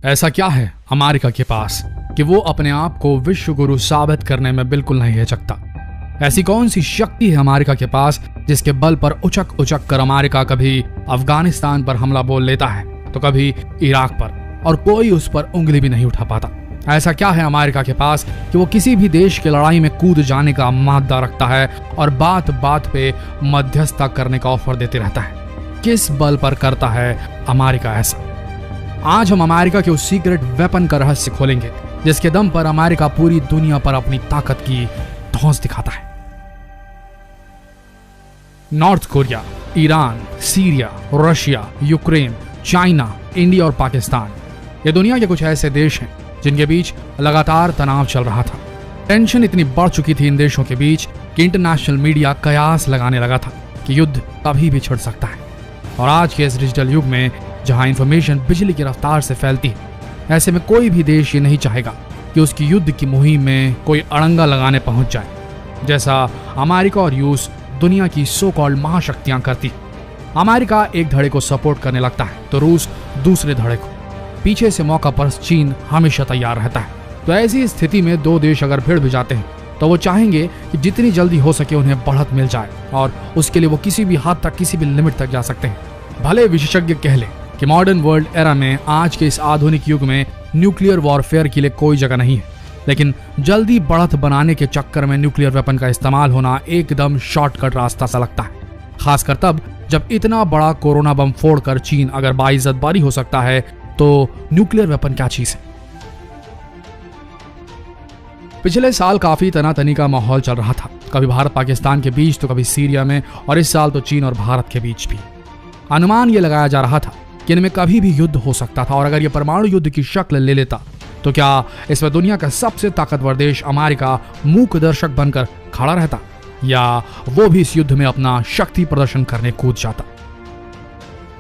ऐसा क्या है अमेरिका के पास कि वो अपने आप को विश्व गुरु साबित करने में बिल्कुल नहीं हिचकता। ऐसी कौन सी शक्ति है अमेरिका के पास जिसके बल पर उचक उचक कर अमेरिका कभी अफगानिस्तान पर हमला बोल लेता है तो कभी इराक पर, और कोई उस पर उंगली भी नहीं उठा पाता। ऐसा क्या है अमेरिका के पास कि वो किसी भी देश की लड़ाई में कूद जाने का मादा रखता है और बात बात पे मध्यस्थता करने का ऑफर देते रहता है। किस बल पर करता है अमेरिका ऐसा? आज हम अमेरिका के उस सीक्रेट वेपन का रहस्य खोलेंगे जिसके दम पर अमेरिका पूरी दुनिया पर अपनी ताकत की धौंस दिखाता है। North Korea, Iran, Syria, Russia, Ukraine, China, India और पाकिस्तान, ये दुनिया के कुछ ऐसे देश हैं जिनके बीच लगातार तनाव चल रहा था। टेंशन इतनी बढ़ चुकी थी इन देशों के बीच कि इंटरनेशनल मीडिया कयास लगाने लगा था कि युद्ध कभी भी छिड़ सकता है। और आज के इस डिजिटल युग में जहां इंफॉर्मेशन बिजली की रफ्तार से फैलती है, ऐसे में कोई भी देश ये नहीं चाहेगा कि उसकी युद्ध की मुहिम में कोई अड़ंगा लगाने पहुंच जाए, जैसा अमेरिका और रूस दुनिया की सो कॉल्ड महाशक्तियां करती। अमेरिका एक धड़े को सपोर्ट करने लगता है तो रूस दूसरे धड़े को। पीछे से मौका पर चीन हमेशा तैयार रहता है। तो ऐसी स्थिति में दो देश अगर भिड़ भी जाते हैं तो वो चाहेंगे कि जितनी जल्दी हो सके उन्हें बढ़त मिल जाए, और उसके लिए वो किसी भी हद तक, किसी भी लिमिट तक जा सकते हैं। भले विशेषज्ञ कह ले कि मॉडर्न वर्ल्ड एरा में, आज के इस आधुनिक युग में न्यूक्लियर वॉरफेयर के लिए कोई जगह नहीं है, लेकिन जल्दी बढ़त बनाने के चक्कर में न्यूक्लियर वेपन का इस्तेमाल होना एकदम शॉर्टकट रास्ता सा लगता है। खासकर तब जब इतना बड़ा कोरोना बम फोड़कर चीन अगर बाइज्जत बारी हो सकता है तो न्यूक्लियर वेपन क्या चीज है? पिछले साल काफी तनातनी का माहौल चल रहा था, कभी भारत पाकिस्तान के बीच तो कभी सीरिया में, और इस साल तो चीन और भारत के बीच भी। अनुमान ये लगाया जा रहा था कि इनमें कभी भी युद्ध हो सकता था, और अगर ये परमाणु युद्ध की शक्ल ले लेता तो क्या इसमें दुनिया का सबसे ताकतवर देश अमेरिका मूक दर्शक बनकर खड़ा रहता, या वो भी इस युद्ध में अपना शक्ति प्रदर्शन करने कूद जाता?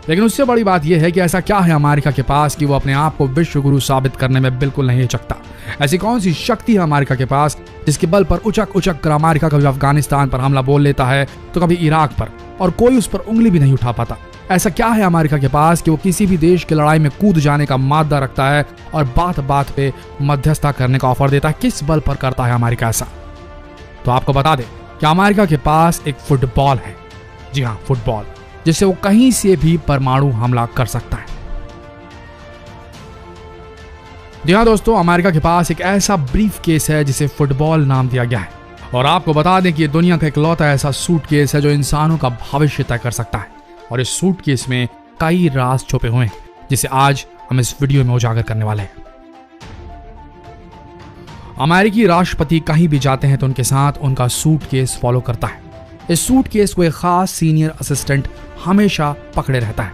लेकिन उससे बड़ी बात यह है कि ऐसा क्या है अमेरिका के पास कि वो अपने आप को विश्व गुरु साबित करने में बिल्कुल नहीं हिचकता। ऐसी कौन सी शक्ति है अमेरिका के पास जिसके बल पर उचक उचक कर अमेरिका कभी अफगानिस्तान पर हमला बोल लेता है तो कभी इराक पर, और कोई उस पर उंगली भी नहीं उठा पाता? ऐसा क्या है अमेरिका के पास कि वो किसी भी देश की लड़ाई में कूद जाने का मादा रखता है और बात बात पे मध्यस्थता करने का ऑफर देता है? किस बल पर करता है अमेरिका ऐसा? तो आपको बता दें कि अमेरिका के पास एक फुटबॉल है। जी हाँ, फुटबॉल, जिससे वो कहीं से भी परमाणु हमला कर सकता है। जी हाँ दोस्तों, अमेरिका के पास एक ऐसा ब्रीफ केस है जिसे फुटबॉल नाम दिया गया है। और आपको बता दें कि ये दुनिया का इकलौता ऐसा सूटकेस है जो इंसानों का भविष्य तय कर सकता है। और इस सूटकेस में कई राज छुपे हुए हैं जिसे आज हम इस वीडियो में उजागर करने वाले हैं। अमेरिकी राष्ट्रपति कहीं भी जाते हैं तो उनके साथ उनका सूटकेस फॉलो करता है। इस सूटकेस को एक खास सीनियर असिस्टेंट हमेशा पकड़े रहता है,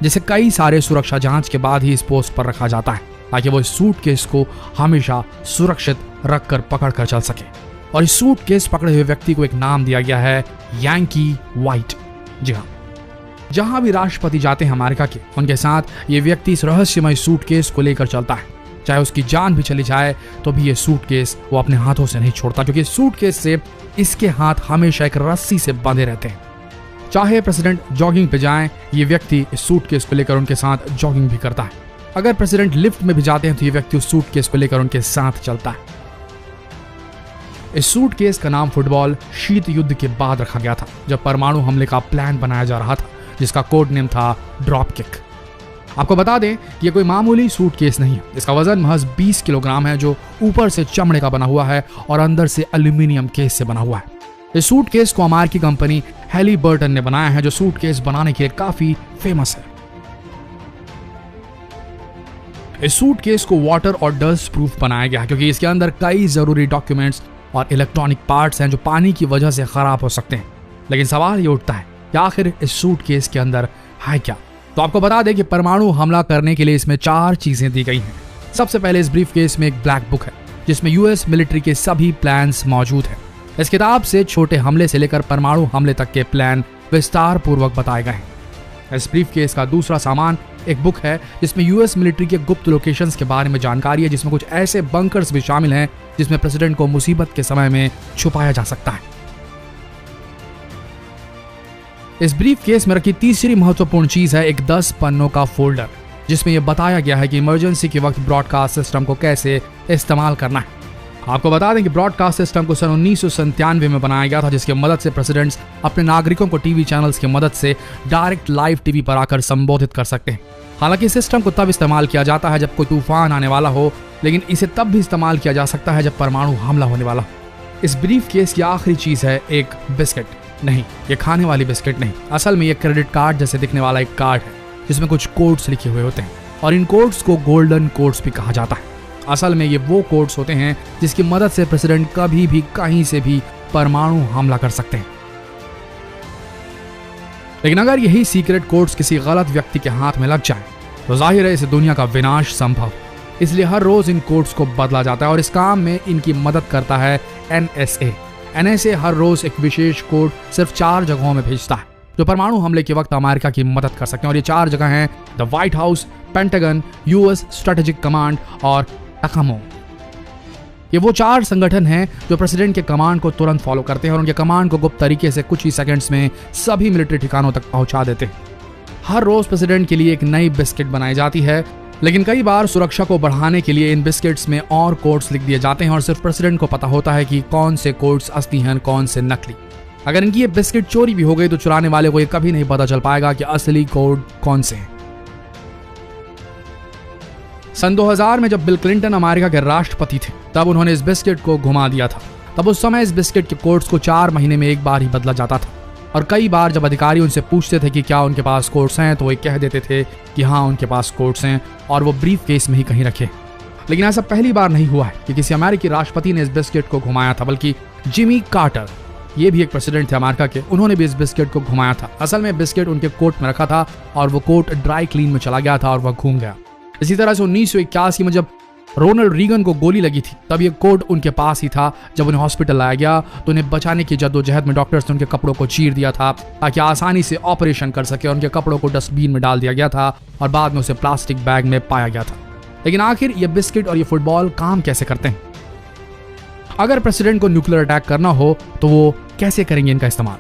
जिसे कई सारे सुरक्षा जांच के बाद ही इस पोस्ट पर रखा जाता है ताकि वो इस सूटकेस को हमेशा सुरक्षित रखकर पकड़ कर चल सके। और इस सूटकेस पकड़े हुए व्यक्ति को एक नाम दिया गया है याकी व्हाइट। जी हाँ, जहां भी राष्ट्रपति जाते हैं अमेरिका के, उनके साथ ये व्यक्ति इस रहस्यमय सूटकेस को लेकर चलता है। चाहे उसकी जान भी चली जाए तो भी ये सूटकेस वो अपने हाथों से नहीं छोड़ता, क्योंकि सूटकेस से इसके हाथ हमेशा एक रस्सी से बंधे रहते हैं। चाहे प्रेसिडेंट जॉगिंग पे जाएं, ये व्यक्ति इस सूटकेस को लेकर उनके साथ जॉगिंग भी करता है। अगर प्रेसिडेंट लिफ्ट में भी जाते हैं तो ये व्यक्ति उस सूटकेस को लेकर उनके साथ चलता है। इस सूटकेस का नाम फुटबॉल शीत युद्ध के बाद रखा गया था, जब परमाणु हमले का प्लान बनाया जा रहा था, जिसका कोड नेम था ड्रॉप किक। आपको बता दें कि ये कोई मामूली सूटकेस नहीं है। इसका वजन महज 20 किलोग्राम है, जो ऊपर से चमड़े का बना हुआ है और अंदर से एल्यूमिनियम केस से बना हुआ है। इस सूटकेस को अमेरिकी कंपनी हैलिबर्टन ने बनाया है, जो सूटकेस बनाने के लिए काफी फेमस है। इस सूटकेस को वाटर और डस्ट प्रूफ बनाया गया है, क्योंकि इसके अंदर कई जरूरी डॉक्यूमेंट्स और इलेक्ट्रॉनिक पार्ट्स हैं जो पानी की वजह से खराब हो सकते हैं। लेकिन सवाल ये उठता है कि आखिर इस सूटकेस के अंदर है क्या? तो आपको बता दें कि परमाणु हमला करने के लिए इसमें 4 चीजें दी गई हैं। सबसे पहले इस ब्रीफकेस में एक ब्लैक बुक है जिसमें यूएस मिलिट्री के सभी प्लान्स मौजूद हैं। इस किताब से छोटे हमले से लेकर परमाणु हमले तक के प्लान विस्तार पूर्वक बताए गए हैं। इस ब्रीफकेस का दूसरा सामान एक बुक है जिसमें यूएस मिलिट्री के गुप्त लोकेशंस के बारे में जानकारी है, जिसमें कुछ ऐसे बंकर्स भी शामिल हैं जिसमें प्रेसिडेंट को मुसीबत के समय में छुपाया जा सकता है। इस ब्रीफ केस में रखी तीसरी महत्वपूर्ण चीज है एक 10 पन्नों का फोल्डर, जिसमें यह बताया गया है कि इमरजेंसी के वक्त ब्रॉडकास्ट सिस्टम को कैसे इस्तेमाल करना है। आपको बता दें कि ब्रॉडकास्ट सिस्टम को सन 1997 में बनाया गया था, जिसकी मदद से प्रेसिडेंट्स अपने नागरिकों को टीवी चैनल्स की मदद से डायरेक्ट लाइव टीवी पर आकर संबोधित कर सकते हैं। हालांकि सिस्टम को तब इस्तेमाल किया जाता है जब कोई तूफान आने वाला हो, लेकिन इसे तब भी इस्तेमाल किया जा सकता है जब परमाणु हमला होने वाला हो। इस ब्रीफ केस की आखिरी चीज है एक बिस्किट। नहीं, ये खाने वाली बिस्किट नहीं, असल में ये क्रेडिट कार्ड जैसे दिखने वाला एक कार्ड है जिसमें कुछ कोड्स लिखे हुए होते हैं और इन कोड्स को गोल्डन कोड्स भी कहा जाता है। असल में ये वो कोड्स होते हैं जिसकी मदद से प्रेसिडेंट कभी भी कहीं से भी परमाणु हमला कर सकते हैं। लेकिन अगर यही सीक्रेट कोड्स किसी गलत व्यक्ति के हाथ में लग जाए तो जाहिर है इस दुनिया का विनाश संभव। इसलिए हर रोज इन कोड्स को बदला जाता है और इस काम में इनकी मदद करता है NSA। NSA हर रोज एक विशेष कोड सिर्फ 4 जगहों में भेजता है जो परमाणु हमले के वक्त अमेरिका की मदद कर सकते हैं, और ये 4 जगह हैं the white house, pentagon, US strategic command और टकामो। ये वो 4 संगठन हैं जो प्रेसिडेंट के कमांड को तुरंत फॉलो करते हैं और उनके कमांड को गुप्त तरीके से कुछ ही सेकंड्स में सभी मिलिट्री ठिकानों तक पहुंचा देते हैं। हर रोज प्रेसिडेंट के लिए एक नई बिस्किट बनाई जाती है, लेकिन कई बार सुरक्षा को बढ़ाने के लिए इन बिस्किट्स में और कोड्स लिख दिए जाते हैं और सिर्फ प्रेसिडेंट को पता होता है कि कौन से कोड्स असली हैं, कौन से नकली। अगर इनकी ये बिस्किट चोरी भी हो गई तो चुराने वाले को ये कभी नहीं पता चल पाएगा कि असली कोड कौन से हैं। सन 2000 में जब बिल क्लिंटन अमेरिका के राष्ट्रपति थे तब उन्होंने इस बिस्किट को घुमा दिया था। तब उस समय इस बिस्किट के कोड्स को 4 महीने में एक बार ही बदला जाता था और कई बार जब अधिकारी उनसे पूछते थे कि क्या उनके पास कोड्स हैं तो वे कह देते थे कि हाँ उनके पास कोड्स हैं और वो ब्रीफ केस में ही कहीं रखे। लेकिन ऐसा पहली बार नहीं हुआ है कि किसी अमेरिकी राष्ट्रपति ने इस बिस्किट को घुमाया था, बल्कि जिमी कार्टर, ये भी एक प्रेसिडेंट थे अमेरिका के, उन्होंने भी इस बिस्किट को घुमाया था। असल में बिस्किट उनके कोट में रखा था और वो कोट ड्राई क्लीन में चला गया था और वह घूम गया। इसी तरह से 1981 में जब रोनाल्ड रीगन को गोली लगी थी तब ये कोड उनके पास ही था। जब उन्हें हॉस्पिटल लाया गया तो उन्हें बचाने की जद्दोजहद में डॉक्टर्स ने उनके कपड़ों को चीर दिया था ताकि आसानी से ऑपरेशन कर सके। उनके कपड़ों को डस्टबिन में डाल दिया गया था और बाद में उसे प्लास्टिक बैग में पाया गया था। लेकिन आखिर ये बिस्किट और ये फुटबॉल काम कैसे करते हैं? अगर प्रेसिडेंट को न्यूक्लियर अटैक करना हो तो वो कैसे करेंगे इनका इस्तेमाल?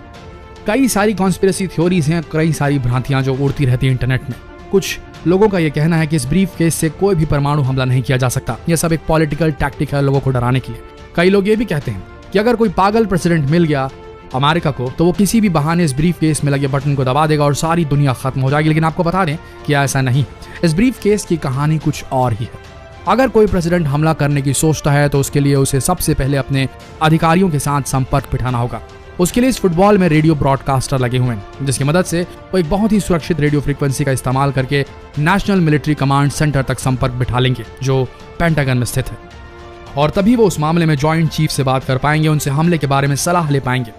कई सारी कॉन्स्पिरेसी थ्योरीज हैं, कई सारी भ्रांतियां जो उड़ती रहती हैं इंटरनेट में। कुछ लोगों का यह कहना है कि इस ब्रीफ केस से कोई भी परमाणु हमला नहीं किया जा सकता, यह सब एक पॉलिटिकल टैक्टिक है लोगों को डराने के लिए। कई लोग ये भी कहते हैं कि अगर कोई पागल प्रेसिडेंट मिल गया अमेरिका को तो वो किसी भी बहाने इस ब्रीफ केस में लगे बटन को दबा देगा और सारी दुनिया खत्म हो जाएगी। लेकिन आपको बता दें कि ऐसा नहीं, इस ब्रीफ केस की कहानी कुछ और ही है। अगर कोई प्रेसिडेंट हमला करने की सोचता है तो उसके लिए उसे सबसे पहले अपने अधिकारियों के साथ संपर्क बिठाना होगा। उसके लिए इस फुटबॉल में रेडियो ब्रॉडकास्टर लगे हुए हैं जिसकी मदद से वो एक बहुत ही सुरक्षित रेडियो फ्रीक्वेंसी का इस्तेमाल करके नेशनल मिलिट्री कमांड सेंटर तक संपर्क बिठा लेंगे जो पेंटागन में स्थित है, और तभी वो उस मामले में जॉइंट चीफ से बात कर पाएंगे, उनसे हमले के बारे में सलाह ले पाएंगे।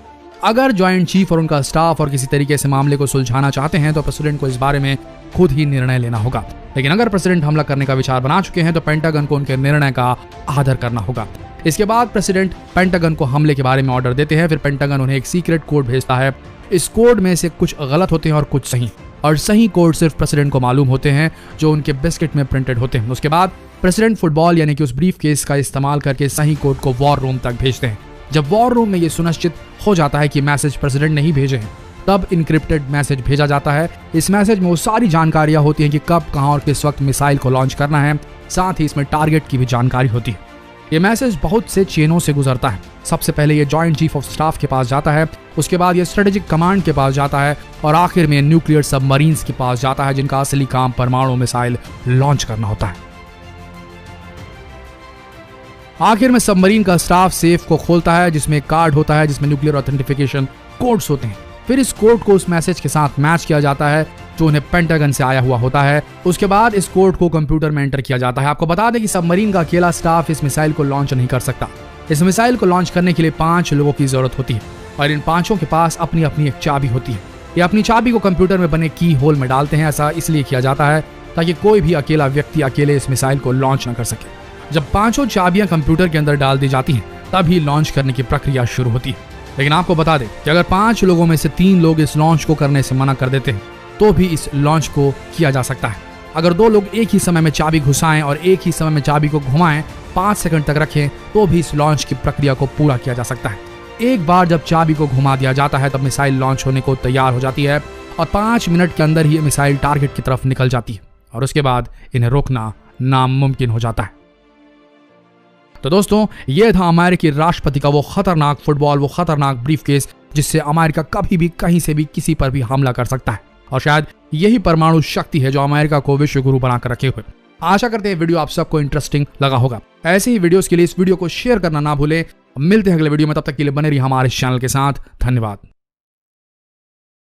अगर जॉइंट चीफ और उनका स्टाफ और किसी तरीके से मामले को सुलझाना चाहते हैं तो प्रेसिडेंट को इस बारे में खुद ही निर्णय लेना होगा। लेकिन अगर प्रेसिडेंट हमला करने का विचार बना चुके हैं तो पेंटागन को उनके निर्णय का आदर करना होगा। इसके बाद प्रेसिडेंट पेंटागन को हमले के बारे में ऑर्डर देते हैं। फिर पेंटागन उन्हें एक सीक्रेट कोड भेजता है। इस कोड में से कुछ गलत होते हैं और कुछ सही, और सही कोड सिर्फ प्रेसिडेंट को मालूम होते हैं जो उनके बिस्किट में प्रिंटेड होते हैं। उसके बाद प्रेसिडेंट फुटबॉल यानी कि उस ब्रीफ केस का इस्तेमाल करके सही कोड को वॉर रूम तक भेजते हैं। जब वॉर रूम में ये सुनिश्चित हो जाता है कि मैसेज प्रेसिडेंट ने ही भेजे हैं तब इनक्रिप्टेड मैसेज भेजा जाता है। इस मैसेज में वो सारी जानकारियां होती हैं कि कब, कहां और किस वक्त मिसाइल को लॉन्च करना है। साथ ही इसमें टारगेट की भी जानकारी होती है। ये मैसेज बहुत से चेनों से गुजरता है। सबसे पहले ये जॉइंट चीफ ऑफ स्टाफ के पास जाता है, उसके बाद ये स्ट्रेटेजिक कमांड के पास जाता है और आखिर में न्यूक्लियर सबमरीन्स के पास जाता है जिनका असली काम परमाणु मिसाइल लॉन्च करना होता है। आखिर में सबमरीन का स्टाफ सेफ को खोलता है जिसमें एक कार्ड होता है जिसमें न्यूक्लियर ऑथेंटिफिकेशन कोड्स होते हैं। फिर इस कोड को उस मैसेज के साथ मैच किया जाता है जो उन्हें पेंटागन से आया हुआ होता है। उसके बाद इस कोड को कंप्यूटर में एंटर किया जाता है। आपको बता दें कि सबमरीन का अकेला स्टाफ इस मिसाइल को लॉन्च नहीं कर सकता। इस मिसाइल को लॉन्च करने के लिए 5 लोगों की जरूरत होती है और इन 5 के पास अपनी अपनी एक चाबी होती है। ये अपनी चाबी को कंप्यूटर में बने की होल में डालते हैं। ऐसा इसलिए किया जाता है ताकि कोई भी अकेला व्यक्ति अकेले इस मिसाइल को लॉन्च न कर सके। जब 5 चाबियां कंप्यूटर के अंदर डाल दी जाती हैं तभी लॉन्च करने की प्रक्रिया शुरू होती है। लेकिन आपको बता दें कि अगर 5 लोगों में से 3 लोग इस लॉन्च को करने से मना कर देते हैं तो भी इस लॉन्च को किया जा सकता है। अगर 2 लोग एक ही समय में चाबी घुसाएं और एक ही समय में चाबी को घुमाएं, 5 सेकंड तक रखें तो भी इस लॉन्च की प्रक्रिया को पूरा किया जा सकता है। एक बार जब चाबी को घुमा दिया जाता है तब मिसाइल लॉन्च होने को तैयार हो जाती है और 5 मिनट के अंदर ही मिसाइल टारगेट की तरफ निकल जाती है और उसके बाद इन्हें रोकना नामुमकिन हो जाता है। तो दोस्तों, यह था अमेरिकी राष्ट्रपति का वो खतरनाक फुटबॉल, वो खतरनाक ब्रीफकेस जिससे अमेरिका कभी भी कहीं से भी किसी पर भी हमला कर सकता है। और शायद यही परमाणु शक्ति है जो अमेरिका को विश्व गुरु बनाकर रखे हुए। आशा करते हैं वीडियो आप सबको इंटरेस्टिंग लगा होगा। ऐसे ही वीडियोस के लिए इस वीडियो को शेयर करना ना भूलें। मिलते हैं अगले वीडियो में, तब तक के लिए बने रहिए हमारे चैनल के साथ। धन्यवाद।